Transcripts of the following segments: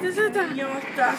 Idiota.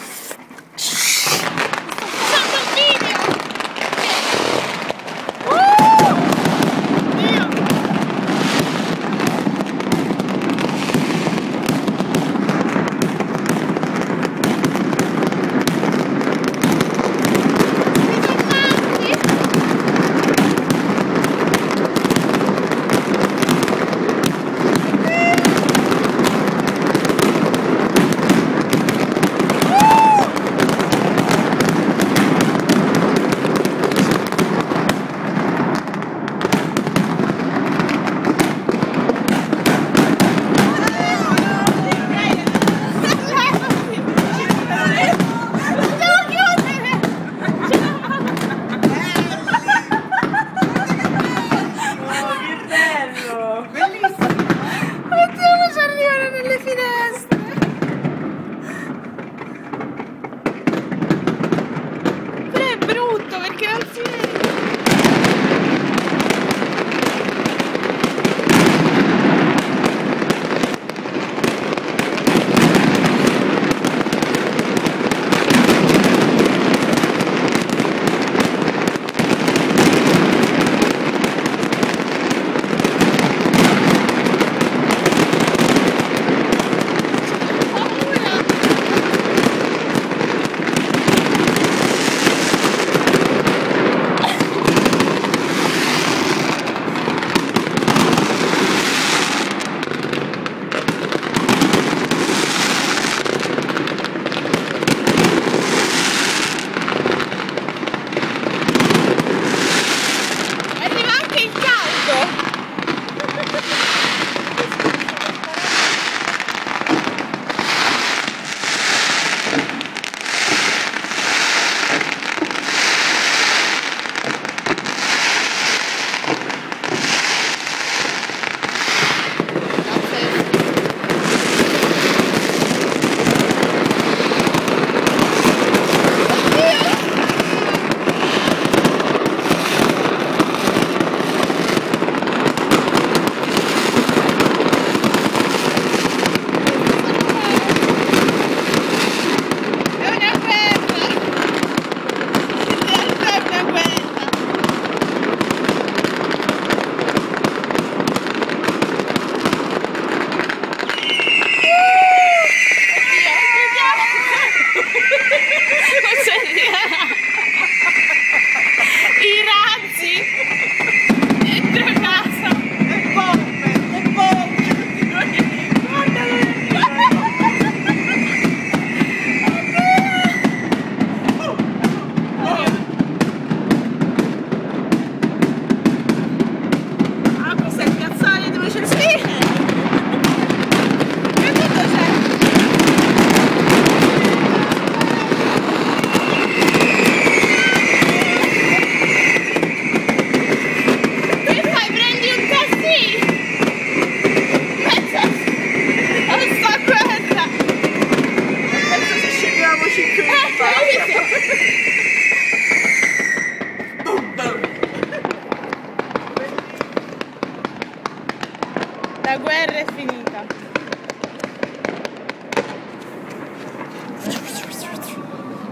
La guerra è finita.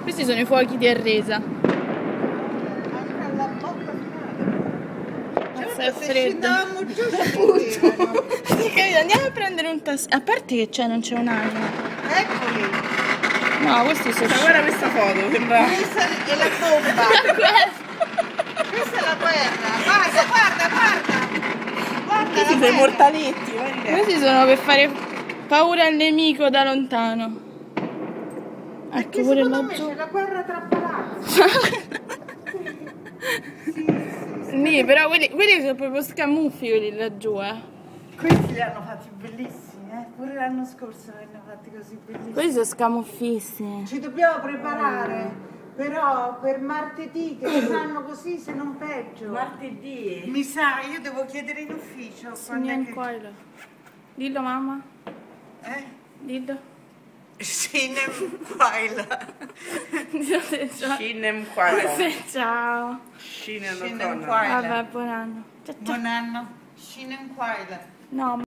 Questi sono i fuochi di Arresa. È freddo. Andiamo a prendere un tassì. A parte che c'è, non c'è un'anima. Eccoli. No, questi sono. Guarda questa foto, sembra. Questa è la bomba. Questa è la guerra. Guarda, guarda, guarda. Guarda Questi sono i mortaletti, guarda. Questi sono per fare paura al nemico da lontano. Perché Ecco pure secondo me laggiù. c'è la guerra tra palazzi. Sì, però quelli sono proprio scamuffi quelli laggiù, Questi li hanno fatti bellissimi, pure l'anno scorso li hanno fatti così bellissimi. Quelli sono scamuffissimi. Ci dobbiamo preparare, però per martedì che saranno così se non peggio. Martedì. Mi sa, io devo chiedere in ufficio quando è che... Dillo mamma, Eh? dillo. Sinem Quaila. Shinem Quaila. Ciao. Shinem Shinem Quaila. Quaila. Vabbè, buon anno. Ciao, ciao. Buon anno. Sinem Quaila. No.